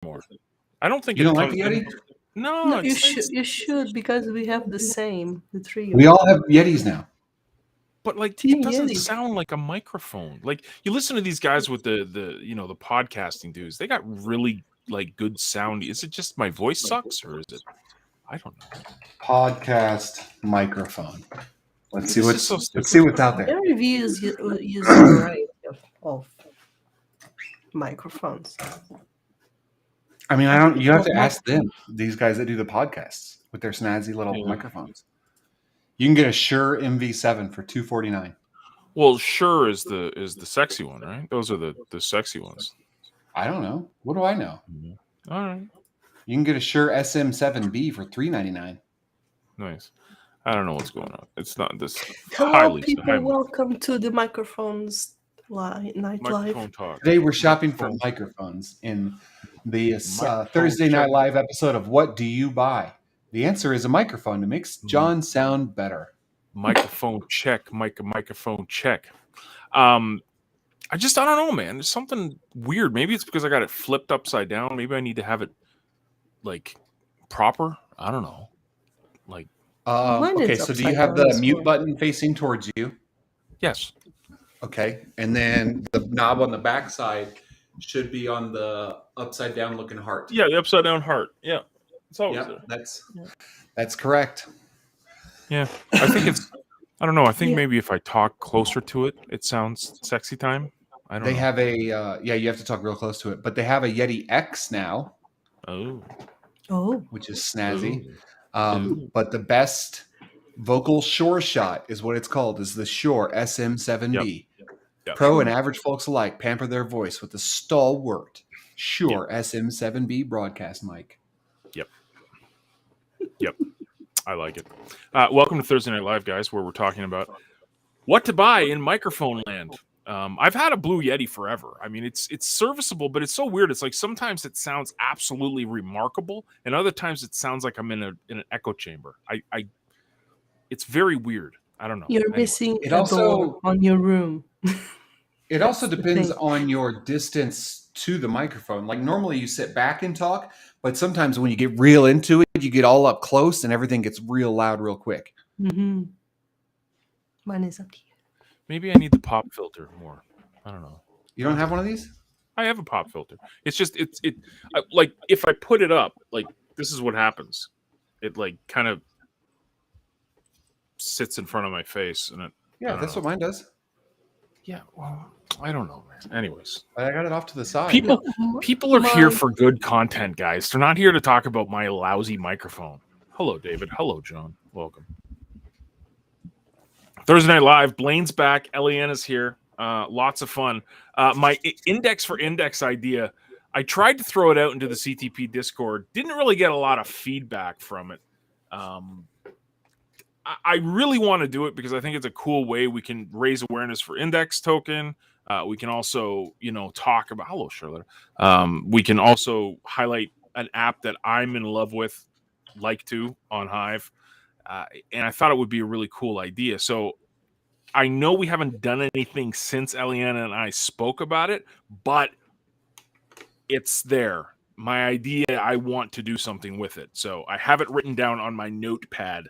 anymore. I don't think You it don't like comes the Yeti? No, you should because we have the same, the three of We us. all have Yetis now. but like Team it doesn't Yeti. sound like a microphone. Like you listen to these guys with the the podcasting dudes, they got really like good sound. Is it just my voice sucks or is it? I don't know. Podcast microphone. Let's see This is what's so let's stupid. see what's out there. Their reviews use a variety of microphones. I mean, I don't. You have to ask them. These guys that do the podcasts with their snazzy little Yeah. microphones. You can get a Shure MV7 for $249. Well, Shure is the sexy one, right? Those are the sexy ones. I don't know. What do I know? All right. You can get a Shure SM7B for $399. Nice. I don't know what's going on. It's not this Hello, highly people. Welcome to the Microphones Night Live. microphone talk. Today we're shopping for microphones in the Thursday check. Night Live episode of What Do You Buy? The answer is a microphone. It makes John sound better. Microphone check. Microphone check. I don't know, man. There's something weird. Maybe it's because I got it flipped upside down. Maybe I need to have it like proper. I don't know. Like okay, so do you have the mute button facing towards you? Yes. Okay, and then the knob on the back side should be on the upside down looking heart. Yeah, the upside down heart. Yeah, it's always there. That's correct. Yeah, I think it's. I don't know. I think maybe if I talk closer to it, it sounds sexy time. I don't know. They have a you have to talk real close to it, but they have a Yeti X now. Oh, which is snazzy. But the best vocal Shure shot is what it's called. Is the Shure SM7B. Yep. Pro and average folks alike pamper their voice with the stalwart Shure SM7B broadcast mic. Yep. I like it. Welcome to Thursday Night Live, guys, where we're talking about what to buy in microphone land. I've had a Blue Yeti forever. I mean, it's serviceable, but it's so weird. It's like sometimes it sounds absolutely remarkable, and other times it sounds like I'm in an echo chamber. It's very weird. I don't know. You're missing a door on your room. It also depends on your distance to the microphone. Like normally you sit back and talk, but sometimes when you get real into it, you get all up close and everything gets real loud real quick. Mm-hmm. Mine is up to you. Maybe I need the pop filter more. I don't know. You don't have one of these? I have a pop filter. It's just like if I put it up, like this is what happens. It like kind of sits in front of my face, and that's what mine does. Yeah, well, I don't know, man. Anyways, I got it off to the side. People are here for good content, guys. They're not here to talk about my lousy microphone. Hello, David. Hello, John. Welcome. Thursday Night Live. Blaine's back. Eliana's here. Lots of fun. My index for index idea, I tried to throw it out into the CTP Discord. Didn't really get a lot of feedback from it. I really want to do it because I think it's a cool way we can raise awareness for index token. We can also, talk about, hello, Charlotte. We can also highlight an app that I'm in love with, on Hive. And I thought it would be a really cool idea. So I know we haven't done anything since Eliana and I spoke about it, but it's there. My idea, I want to do something with it. So I have it written down on my notepad.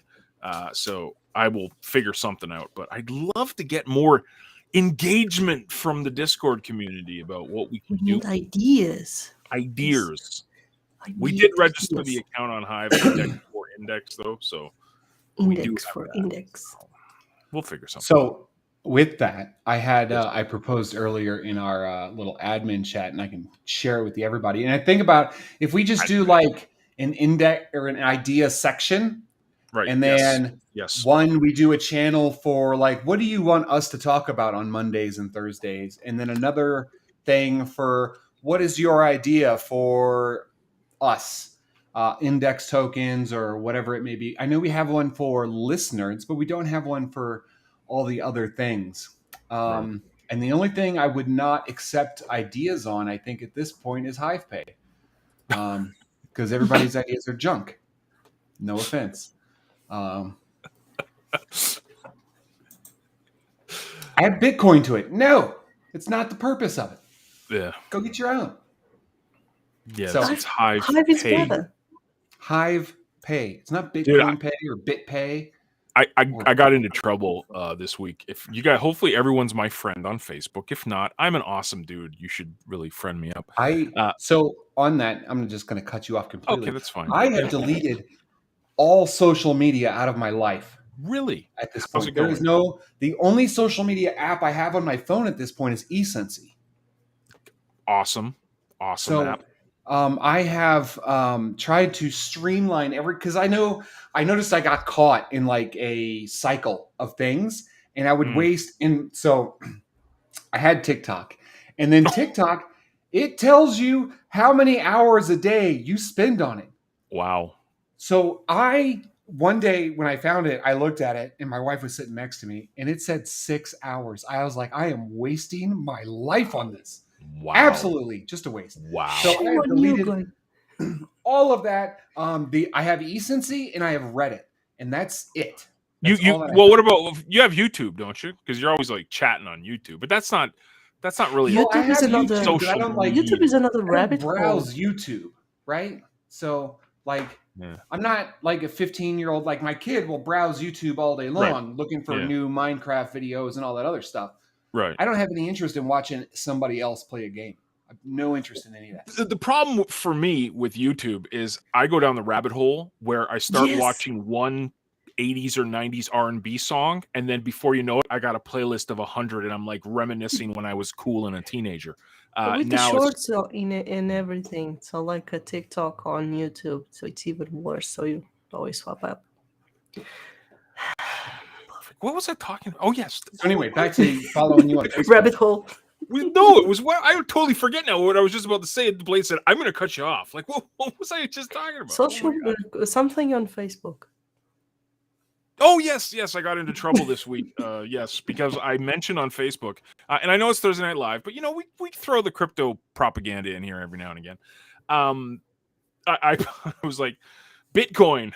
So I will figure something out. But I'd love to get more engagement from the Discord community about what we can do. Ideas. We did register the account on Hive for index, though. So index for index. We'll figure something out. So with that, I had I proposed earlier in our little admin chat, and I can share it with everybody. And I think about if we just do like an index or an idea section, right? And then one we do a channel for like, what do you want us to talk about on Mondays and Thursdays? And then another thing for what is your idea for us? Index tokens or whatever it may be. I know we have one for listeners, but we don't have one for all the other things. And the only thing I would not accept ideas on, I think at this point, is HivePay. Because everybody's ideas are junk. No offense. Add Bitcoin to it. No, it's not the purpose of it. Yeah. Go get your own. Yes, So it's Hive Hive is Pay. better. Hive Pay. It's not Dude, Bitcoin Pay or BitPay. I got into trouble this week. If you guys, hopefully everyone's my friend on Facebook. If not, I'm an awesome dude. You should really friend me up. So on that, I'm just going to cut you off completely. Okay, that's fine. I have deleted all social media out of my life. Really? At this How's point, it there going? is the only social media app I have on my phone at this point is eSensi. Awesome So, app. I have tried to streamline because I noticed I got caught in like a cycle of things, and I would waste. And so, I had TikTok, and then TikTok, it tells you how many hours a day you spend on it. Wow. So one day when I found it, I looked at it, and my wife was sitting next to me, and it said 6 hours. I was like, I am wasting my life on this. Wow. Absolutely, just a waste. Wow. So I have deleted all of that. I have eSensi and I have Reddit, and that's it. What about you have YouTube, don't you? Because you're always like chatting on YouTube, but that's not really YouTube is another YouTube, I don't like YouTube is another rabbit hole. browse YouTube, right? So like I'm not like a 15-year-old. Like my kid will browse YouTube all day long looking for new Minecraft videos and all that other stuff. Right. I don't have any interest in watching somebody else play a game. I have no interest in any of that. The problem for me with YouTube is I go down the rabbit hole where I start watching one 80s or 90s R&B song, and then before you know it, I got a playlist of 100, and I'm like reminiscing when I was cool and a teenager. With the shorts in everything, so like a TikTok on YouTube, so it's even worse. So you always swap up. What was I talking? Oh yes. So anyway, back to following you on Facebook. Rabbit hole. No, it was what I totally forget now what I was just about to say. Blade said, "I'm going to cut you off." Like, what was I just talking about? Something on Facebook. Oh yes, I got into trouble this week. Yes, because I mentioned on Facebook, and I know it's Thursday Night Live, but we throw the crypto propaganda in here every now and again. I was like, Bitcoin,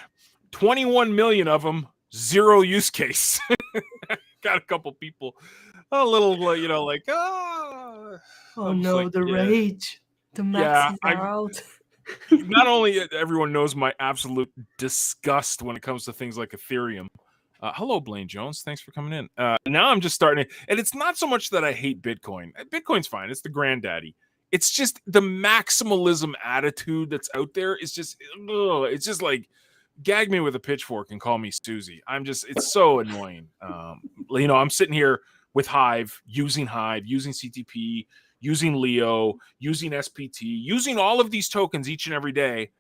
21 million of them, zero use case. Got a couple people, a little, like, oh no, like, the rage, the maxis are out. Not only everyone knows my absolute disgust when it comes to things like Ethereum. Hello, Blaine Jones. Thanks for coming in. Now I'm just starting, and it's not so much that I hate Bitcoin. Bitcoin's fine. It's the granddaddy. It's just the maximalism attitude that's out there is just, it's just like, gag me with a pitchfork and call me Susie. It's so annoying. I'm sitting here with Hive, using CTP, using Leo, using SPT, using all of these tokens each and every day,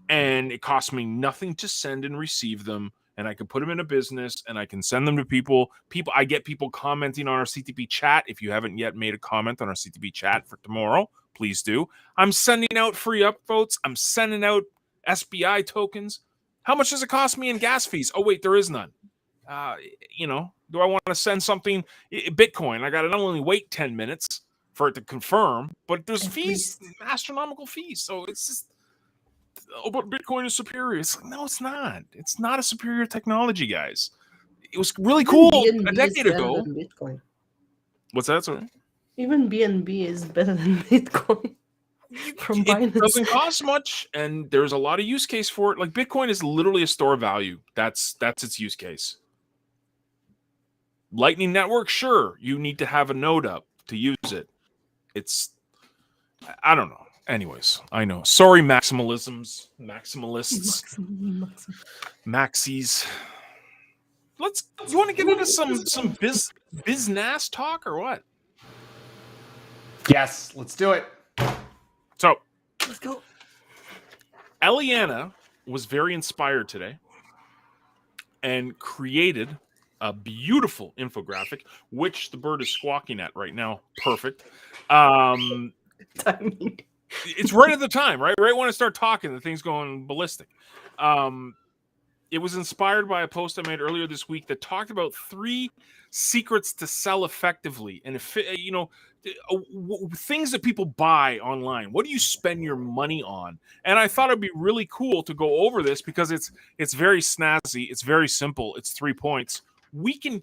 and it costs me nothing to send and receive them, and I can put them in a business, and I can send them to people. I get people commenting on our CTP chat. If you haven't yet made a comment on our CTP chat for tomorrow, please do. I'm sending out free upvotes. I'm sending out SBI tokens. How much does it cost me in gas fees? Oh, wait, there is none. Do I want to send something? Bitcoin, I got to not only wait 10 minutes for it to confirm, but there's fees, astronomical fees. So it's just, but Bitcoin is superior. It's like, no, it's not. It's not a superior technology, guys. It was really cool a decade ago. Bitcoin. What's that? Sorry? Even BNB is better than Bitcoin. It doesn't cost much, and there's a lot of use case for it. Like Bitcoin is literally a store of value. That's its use case. Lightning Network, sure, you need to have a node up to use it. I don't know. Anyways, I know. Sorry, maximalists. Maxis. You want to get into some business talk or what? Yes, let's do it. So, let's go. Eliana was very inspired today and created a beautiful infographic, which the bird is squawking at right now. Perfect. Timing. It's right at the time, right? Right when I start talking, the thing's going ballistic. It was inspired by a post I made earlier this week that talked about 3 secrets to sell effectively, and things that people buy online. What do you spend your money on? And I thought it'd be really cool to go over this because it's very snazzy, it's very simple, it's 3 points. We can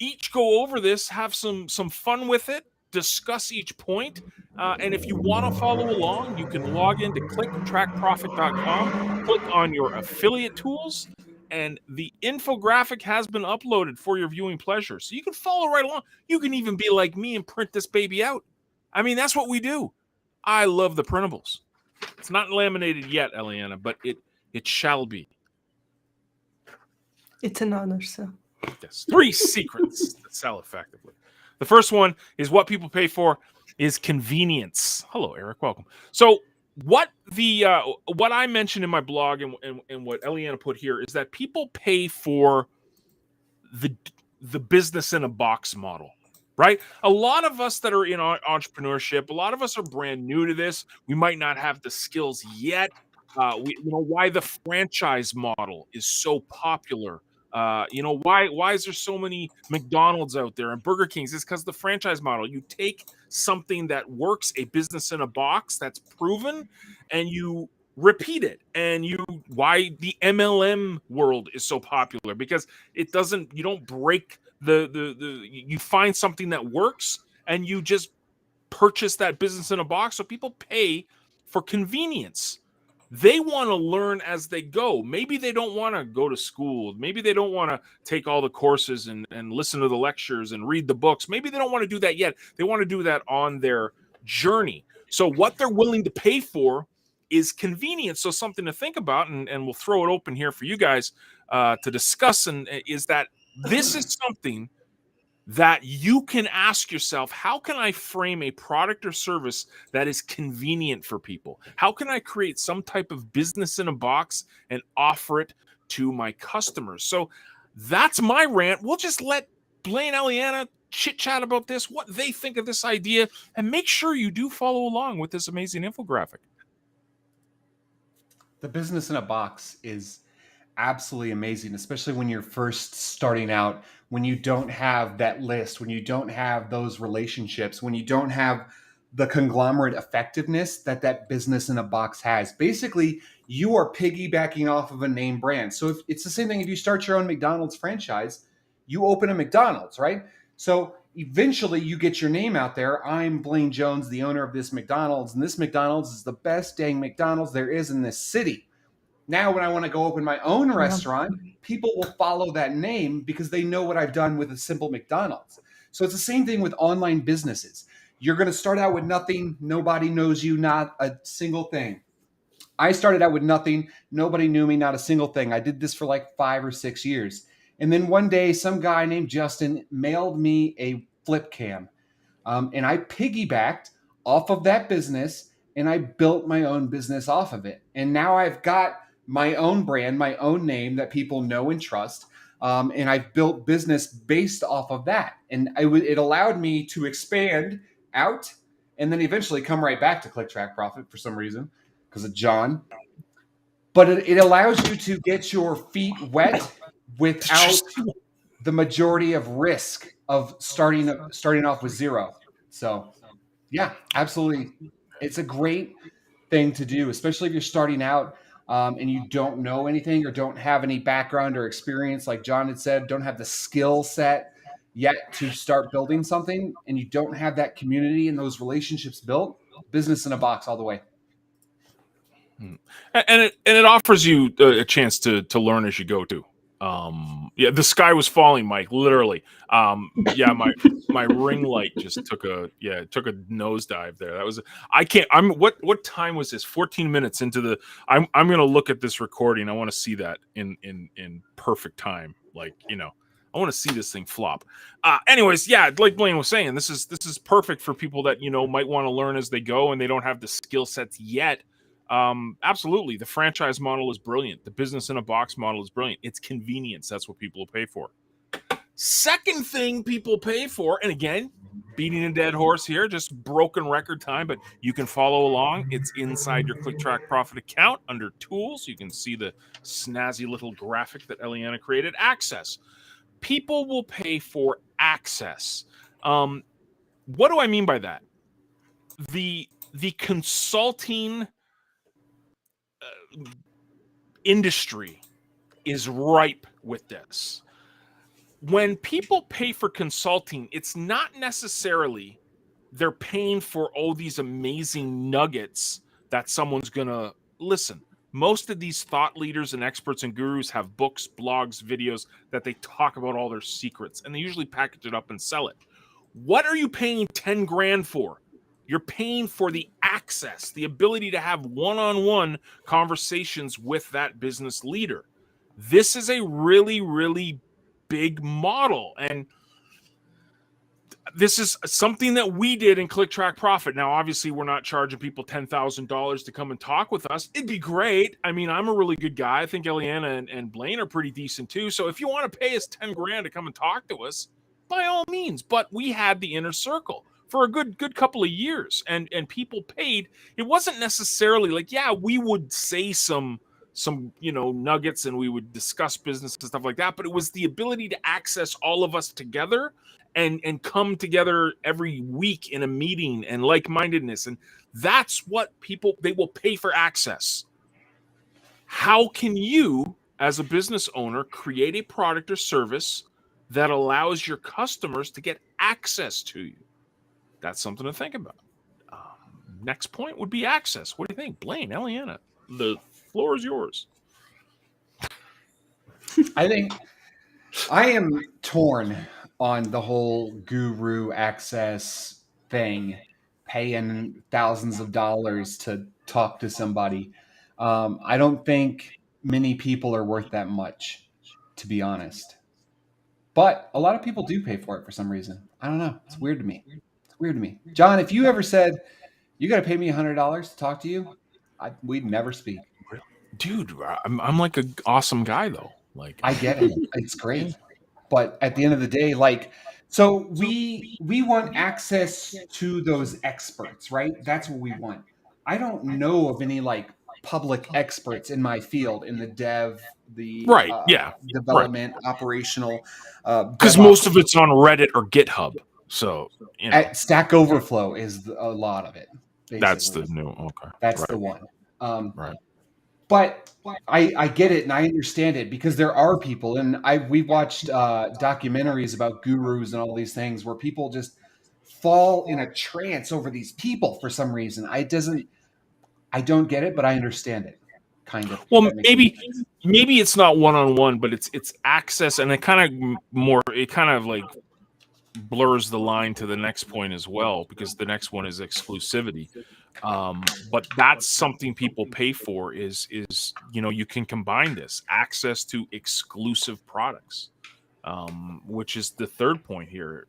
each go over this, have some fun with it, discuss each point. And if you want to follow along, you can log into clicktrackprofit.com, click on your affiliate tools, and the infographic has been uploaded for your viewing pleasure. So you can follow right along. You can even be like me and print this baby out. I mean, that's what we do. I love the printables. It's not laminated yet, Eliana, but it shall be. It's an honor, sir. Yes. 3 secrets that sell effectively. The first one is what people pay for is convenience. Hello, Eric. Welcome. So what I mentioned in my blog and what Eliana put here is that people pay for the business in a box model, right? A lot of us that are in entrepreneurship, a lot of us are brand new to this. We might not have the skills yet. Why the franchise model is so popular. Why is there so many McDonald's out there and Burger Kings? It's because the franchise model. You take something that works, a business in a box that's proven, and you repeat it. And why the MLM world is so popular, because you don't break you find something that works and you just purchase that business in a box. So people pay for convenience. They want to learn as they go. Maybe they don't want to go to school. Maybe they don't want to take all the courses and listen to the lectures and read the books. Maybe they don't want to do that yet. They want to do that on their journey. So what they're willing to pay for is convenience. So something to think about, and we'll throw it open here for you guys to discuss, and is that this is something that you can ask yourself, how can I frame a product or service that is convenient for people? How can I create some type of business in a box and offer it to my customers? So that's my rant. We'll just let Blaine, Eliana chit chat about this, what they think of this idea, and make sure you do follow along with this amazing infographic. The business in a box is absolutely amazing, especially when you're first starting out, when you don't have that list, when you don't have those relationships, when you don't have the conglomerate effectiveness that business in a box has. Basically, you are piggybacking off of a name brand. So if it's the same thing, if you start your own McDonald's franchise, you open a McDonald's, right? So eventually you get your name out there. I'm Blaine Jones, the owner of this McDonald's, and this McDonald's is the best dang McDonald's there is in this city. Now, when I want to go open my own restaurant, people will follow that name because they know what I've done with a simple McDonald's. So it's the same thing with online businesses. You're going to start out with nothing. Nobody knows you, not a single thing. I started out with nothing. Nobody knew me, not a single thing. I did this for like 5 or 6 years. And then one day, some guy named Justin mailed me a flip cam. And I piggybacked off of that business, and I built my own business off of it. And now I've got my own brand, my own name that people know and trust. And I've built business based off of that. And it allowed me to expand out and then eventually come right back to Click Track Profit for some reason because of John. But it allows you to get your feet wet without the majority of risk of starting off with zero. So yeah, absolutely. It's a great thing to do, especially if you're starting out and you don't know anything or don't have any background or experience. Like John had said, don't have the skill set yet to start building something, and you don't have that community and those relationships built. Business in a box all the way. And it offers you a chance to learn as you go too. The sky was falling, Mike, literally. My ring light just took a nosedive there. That was what time was this? 14 minutes into I'm going to look at this recording. I want to see that in perfect time. I want to see this thing flop. Anyways, like Blaine was saying, this is perfect for people that, might want to learn as they go and they don't have the skill sets yet. Absolutely. The franchise model is brilliant. The business in a box model is brilliant. It's convenience. That's what people pay for. Second thing people pay for, and again, beating a dead horse here, just broken record time, but you can follow along. It's inside your Click Track Profit account under tools. You can see the snazzy little graphic that Eliana created. Access. People will pay for access. What do I mean by that? The consulting industry is ripe with this. When people pay for consulting, it's not necessarily they're paying for all these amazing nuggets that someone's gonna listen. Most of these thought leaders and experts and gurus have books, blogs, videos that they talk about all their secrets, and they usually package it up and sell it. What are you paying 10 grand for? You're paying for the access, the ability to have one-on-one conversations with that business leader. This is a really, really big model. And this is something that we did in Click Track Profit. Now, obviously, we're not charging people $10,000 to come and talk with us. It'd be great. I mean, I'm a really good guy. I think Eliana and Blaine are pretty decent too. So if you want to pay us 10 grand to come and talk to us, by all means. But we had the inner circle for a good couple of years, and people paid. It wasn't necessarily like, yeah, we would say some nuggets, and we would discuss business and stuff like that, but it was the ability to access all of us together and come together every week in a meeting and like-mindedness. And that's what they will pay for access. How can you, as a business owner, create a product or service that allows your customers to get access to you? That's something to think about. Next point would be access. What do you think? Blaine, Eliana, the floor is yours. I think I am torn on the whole guru access thing, paying thousands of dollars to talk to somebody. I don't think many people are worth that much, to be honest. But a lot of people do pay for it for some reason. I don't know. It's weird to me. It's weird to me. John, if you ever said, you got to pay me $100 to talk to you, we'd never speak. Dude, I'm like an awesome guy, though. Like, I get it. It's great. But at the end of the day, so we want access to those experts, right? That's what we want. I don't know of any public experts in my field, in the development, operational, because most of it's on Reddit or GitHub. So at Stack Overflow is a lot of it. Basically. That's the new. Okay, that's the one. Right. But I get it and I understand it, because there are people, and we watched documentaries about gurus and all these things where people just fall in a trance over these people for some reason. I don't get it, but I understand it, kind of. Well, maybe it's not one-on-one, but it's access, and it kind of like blurs the line to the next point as well, because the next one is exclusivity. But that's something people pay for is you can combine this access to exclusive products, which is the third point here.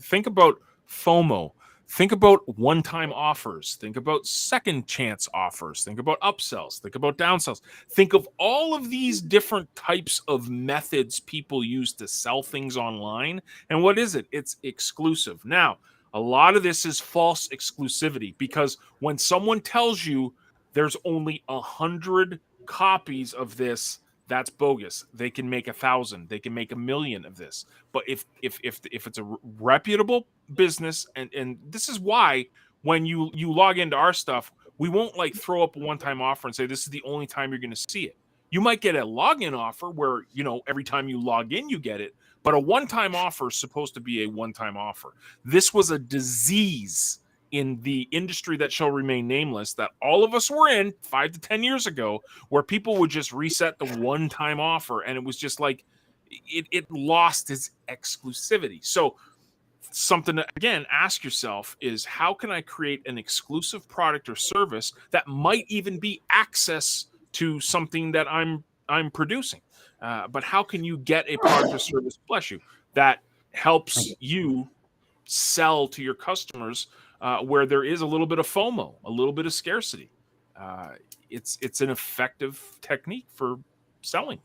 Think about FOMO. Think about one-time offers. Think about second chance offers. Think about upsells. Think about downsells. Think of all of these different types of methods people use to sell things online. And what is it? It's exclusive. Now, a lot of this is false exclusivity, because when someone tells you there's only 100 copies of this, that's bogus. They can make 1,000. They can make 1,000,000 of this. But if it's a reputable business, and this is why when you log into our stuff, we won't throw up a one-time offer and say this is the only time you're going to see it. You might get a login offer where every time you log in you get it, but a one-time offer is supposed to be a one-time offer. This was a disease in the industry that shall remain nameless that all of us were in 5 to 10 years ago, where people would just reset the one-time offer, and it was just like it lost its exclusivity. So something to, again, ask yourself is, how can I create an exclusive product or service that might even be access to something that I'm producing? But how can you get a product or service, bless you, that helps you sell to your customers where there is a little bit of FOMO, a little bit of scarcity? It's an effective technique for selling.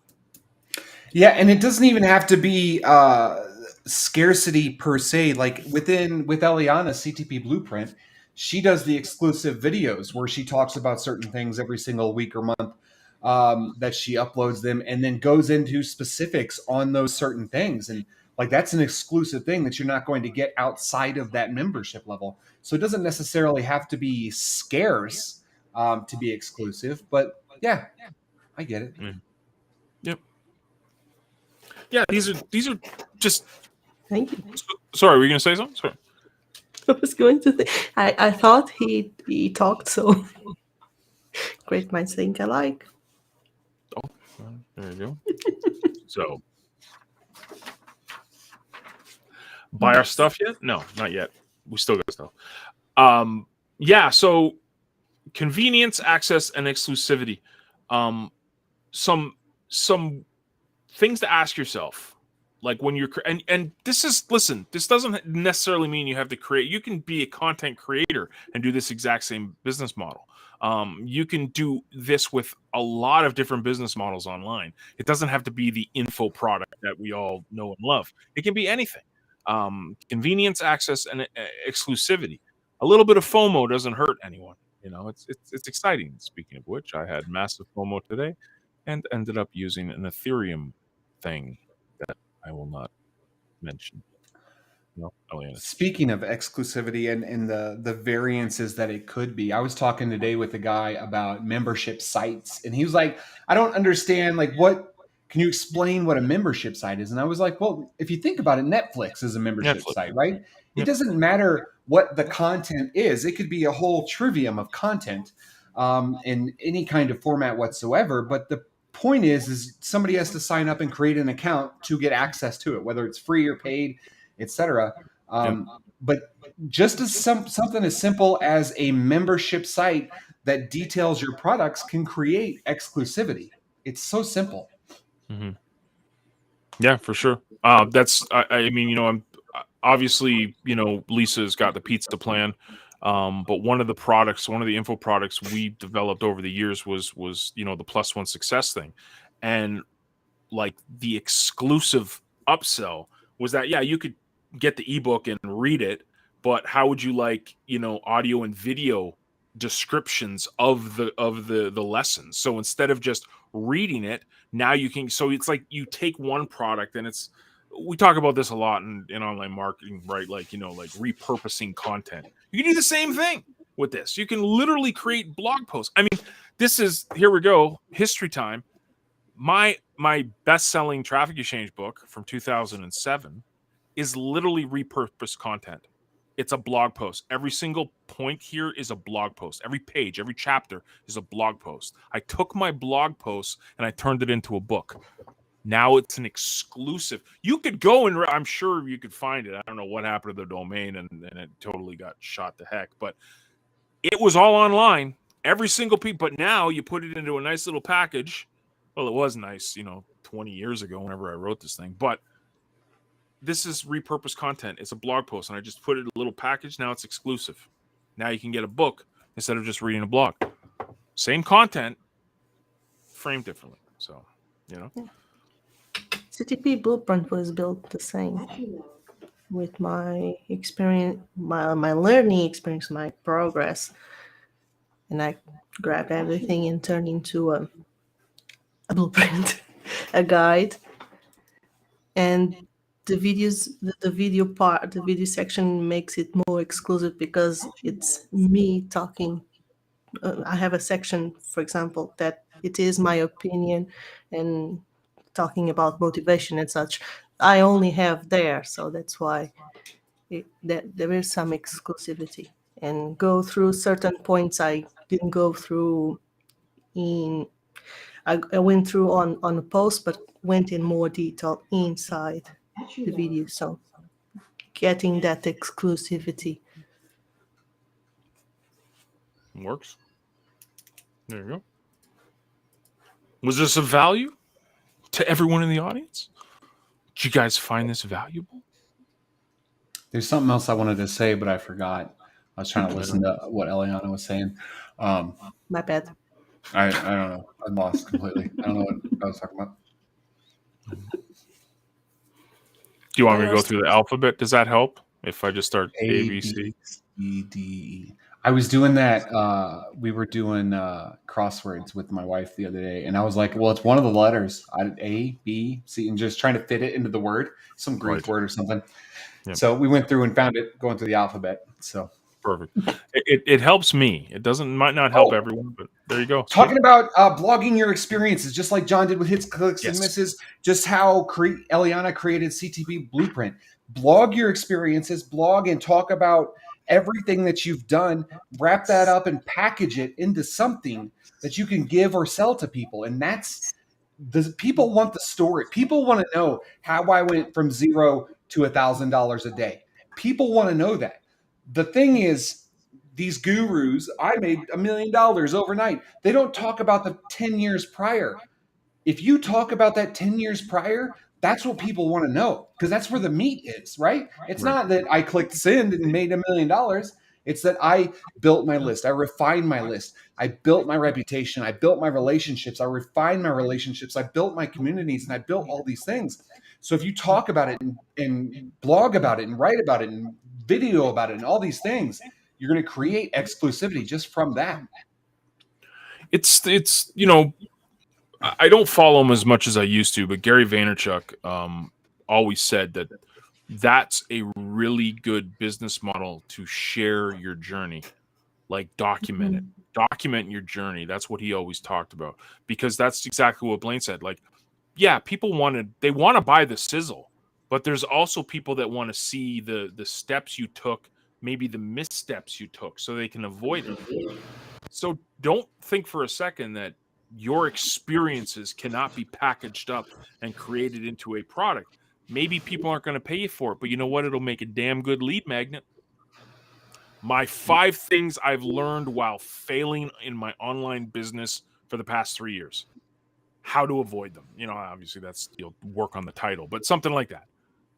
Yeah, and it doesn't even have to be scarcity per se. Like with Eliana's CTP Blueprint, she does the exclusive videos where she talks about certain things every single week or month, that she uploads them, and then goes into specifics on those certain things. And that's an exclusive thing that you're not going to get outside of that membership level. So it doesn't necessarily have to be scarce to be exclusive. But yeah, I get it. Yep. Yeah, these are just. Thank you. Sorry, were you going to say something? Sorry. I was going to think. I thought he talked so. Great minds think alike. Oh, well, there you go. So, buy our stuff yet? No, not yet. We still got stuff. Yeah. So, convenience, access, and exclusivity. Some things to ask yourself, like when you're and this is, listen, this doesn't necessarily mean you have to create. You can be a content creator and do this exact same business model. You can do this with a lot of different business models online. It doesn't have to be the info product that we all know and love. It can be anything. Convenience, access, and exclusivity. A little bit of FOMO doesn't hurt anyone. You know, it's exciting. Speaking of which, I had massive FOMO today and ended up using an Ethereum thing that I will not mention. No, Eliana. Speaking of exclusivity and the variances that it could be, I was talking today with a guy about membership sites, and he was like, I don't understand, like, what can you explain what a membership site is? And I was like, well, if you think about it, Netflix is a membership site, right? It Yep. doesn't matter what the content is. It could be a whole trivium of content in any kind of format whatsoever. But the point is somebody has to sign up and create an account to get access to it, whether it's free or paid, etc. But just as something as simple as a membership site that details your products can create exclusivity. It's so simple. Mm-hmm. Yeah, for sure. That's I mean, you know, I'm obviously, you know, Lisa's got the pizza plan. But one of the info products we developed over the years was, you know, the +1 success thing. And like the exclusive upsell was that, yeah, you could get the ebook and read it, but how would you like, you know, audio and video descriptions of the lessons? So instead of just reading it, now you can, so it's like you take one product, and it's, we talk about this a lot in online marketing, right? Like, you know, like repurposing content. You can do the same thing with this. You can literally create blog posts. I mean, this is, here we go, history time. My best-selling traffic exchange book from 2007 is literally repurposed content. It's a blog post. Every single point here is a blog post. Every page, every chapter is a blog post. I took my blog post and I turned it into a book. Now it's an exclusive. You could go and I'm sure you could find it. I don't know what happened to the domain and it totally got shot to heck, but it was all online. Every single piece. But now you put it into a nice little package. Well, it was nice, you know, 20 years ago whenever I wrote this thing. But this is repurposed content. It's a blog post, and I just put it in a little package. Now it's exclusive. Now you can get a book instead of just reading a blog. Same content, framed differently. So, you know. Yeah. CTP Blueprint was built the same with my experience, my learning experience, my progress. And I grabbed everything and turned into a blueprint, a guide. And the videos, the video part, the video section makes it more exclusive because it's me talking. I have a section, for example, that it is my opinion and talking about motivation and such. I only have there, so that's why that there is some exclusivity. And go through certain points I didn't go through in. I went through on a post, but went in more detail inside the video. So getting that exclusivity. Works. There you go. Was this of value to everyone in the audience? Did you guys find this valuable? There's something else I wanted to say, but I forgot. I was trying to listen to what Eliana was saying. My bad. I don't know. I'm lost completely. I don't know what I was talking about. Do you want me to go through the alphabet? Does that help if I just start A, B, C? E, D, E. I was doing that. We were doing crosswords with my wife the other day, and I was like, well, it's one of the letters. A, B, C, and just trying to fit it into the word, some Greek word or something. Yep. So we went through and found it going through the alphabet. So perfect. It helps me. It might not help everyone, but there you go. Talking about blogging your experiences, just like John did with his clicks and misses, just how Eliana created CTP Blueprint. Blog your experiences, blog and talk about everything that you've done, wrap that up and package it into something that you can give or sell to people. And people want the story. People want to know how I went from $0 to $1,000 a day. People want to know that. The thing is, these gurus, I made $1 million overnight. They don't talk about the 10 years prior. If you talk about that 10 years prior, that's what people want to know, because that's where the meat is, right? It's not that I clicked send and made $1 million. It's that I built my list. I refined my list. I built my reputation. I built my relationships. I refined my relationships. I built my communities, and I built all these things. So if you talk about it and blog about it and write about it and video about it and all these things, you're going to create exclusivity just from that. It's I don't follow him as much as I used to, but Gary Vaynerchuk always said that that's a really good business model to share your journey, like document it, document your journey. That's what he always talked about, because that's exactly what Blaine said. Like, yeah, people want to buy the sizzle, but there's also people that want to see the steps you took, maybe the missteps you took, so they can avoid it. So don't think for a second that your experiences cannot be packaged up and created into a product. Maybe people aren't going to pay you for it, but you know what? It'll make a damn good lead magnet. My 5 things I've learned while failing in my online business for the past 3 years. How to avoid them. Obviously you'll work on the title, but something like that.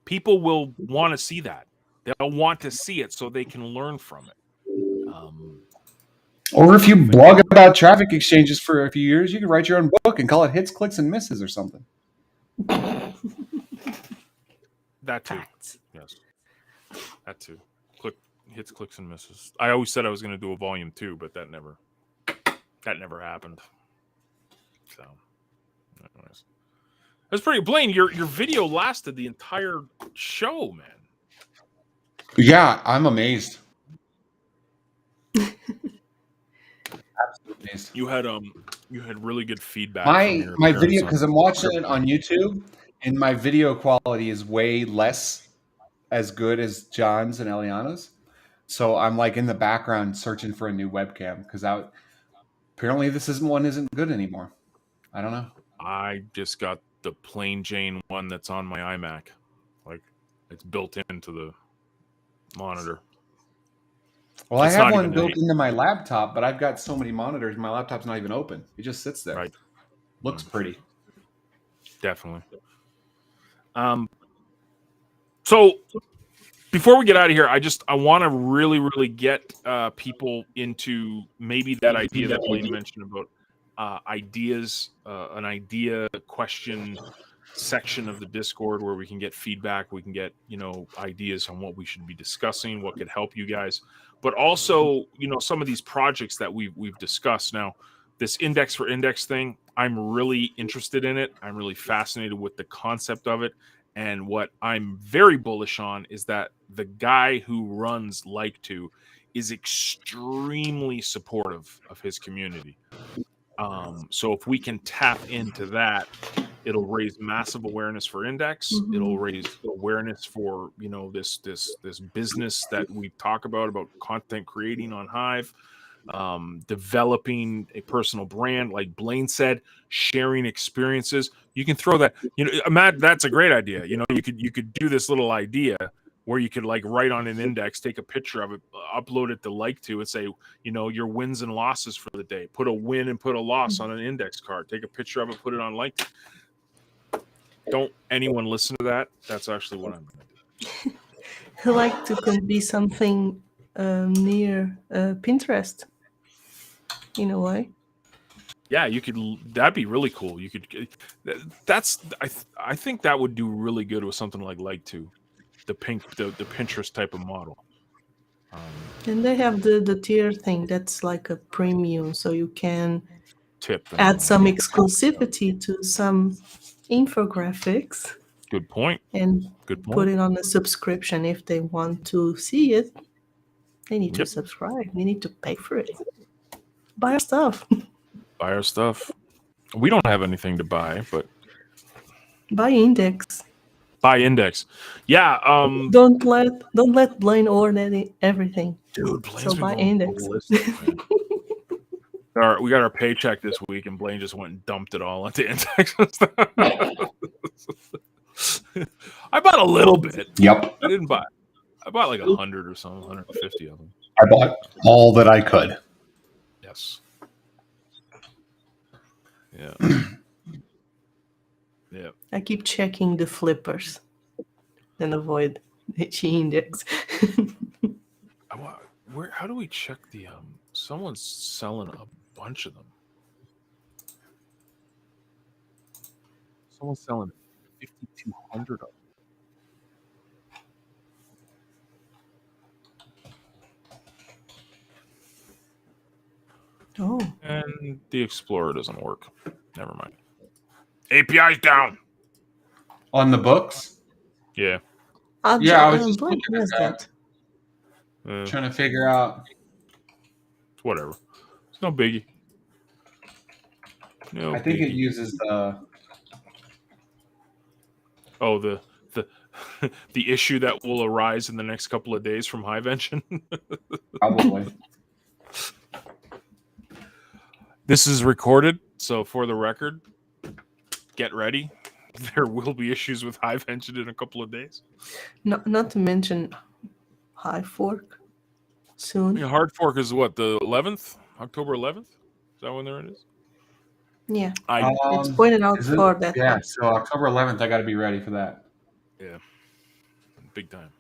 People will want to see that. They'll want to see it so they can learn from it. Or if you blog about traffic exchanges for a few years, you could write your own book and call it Hits, Clicks, and Misses or something. That too. Yes. That too. Hits, clicks, and misses. I always said I was going to do a volume 2, but that never happened. So, anyways. That's pretty. Blaine, your video lasted the entire show, man. Yeah, I'm amazed. Absolutely amazed. You had really good feedback. My video, because I'm watching it on YouTube, and my video quality is way less as good as John's and Eliana's. So I'm like in the background searching for a new webcam, because apparently this isn't good anymore. I don't know. I just got the plain Jane one that's on my iMac. Like, it's built into the monitor. Well, I have one built into my laptop, but I've got so many monitors, my laptop's not even open. It just sits there. Right. Looks pretty. Definitely. So before we get out of here, I want to really, really get people into maybe that idea that Blaine mentioned about ideas, an idea question section of the Discord where we can get feedback, we can get ideas on what we should be discussing, what could help you guys, but also some of these projects that we've discussed. Now, this index for index thing, I'm really interested in it. I'm really fascinated with the concept of it, and what I'm very bullish on is that the guy who runs Like2 is extremely supportive of his community. So if we can tap into that, it'll raise massive awareness for index. Mm-hmm. It'll raise awareness for this business that we talk about content creating on Hive, developing a personal brand, like Blaine said, sharing experiences. You can throw that. Matt, that's a great idea. You could do this little idea where you could write on an index, take a picture of it, upload it to Like2, and say, your wins and losses for the day. Put a win and put a loss on an index card. Take a picture of it, put it on Like2. Don't anyone listen to that. That's actually what I'm going to do. Like2 could be something near Pinterest, in a way. Yeah, you could. That'd be really cool. You could. I think that would do really good with something like Like2. The Pinterest type of model. And they have the tier thing that's like a premium, so you can tip add some exclusivity to some infographics. Good point. And put it on a subscription if they want to see it. They need to subscribe. They need to pay for it. Buy our stuff. Buy our stuff. We don't have anything to buy, but buy index. Buy index. Yeah. Don't let Blaine own everything. Dude, Blaine's So been buy going index. ballistic, man. We got our paycheck this week, and Blaine just went and dumped it all into index and stuff. I bought a little bit. Yep. I didn't buy. I bought like 100 or something, 150 of them. I bought all that I could. Yes. Yeah. Yeah. I keep checking the flippers and avoid the index. How do we check the someone's selling a bunch of them. Someone's selling 5,200 of them. Oh. And the Explorer doesn't work. Never mind. API's down. On the books? Yeah. I was just looking at that. Trying to figure out. Whatever. It's no biggie. No I think biggie. it uses the. Oh, the the issue that will arise in the next couple of days from Hivention. Probably. This is recorded, so for the record, get ready. There will be issues with Hivention in a couple of days. Not to mention High Fork soon. Yeah, hard fork is what, the 11th? October 11th? Is that when there it is? Yeah. It's it's pointed out for that. Yeah, so October 11th, I got to be ready for that. Yeah. Big time.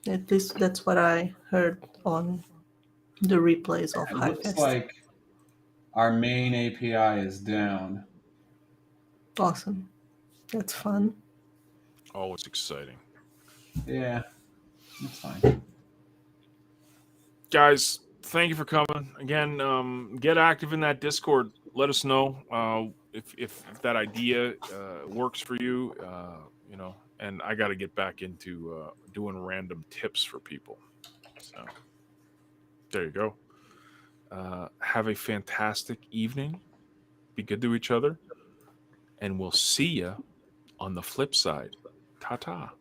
At least that's what I heard on the replays of It High looks Fest. like our main API is down. Awesome. That's fun. Oh, it's exciting. Yeah, that's fine. Guys, thank you for coming. Again, get active in that Discord. Let us know if that idea works for you, you know, and I got to get back into doing random tips for people. So there you go. Have a fantastic evening. Be good to each other. And we'll see you on the flip side. Ta-ta.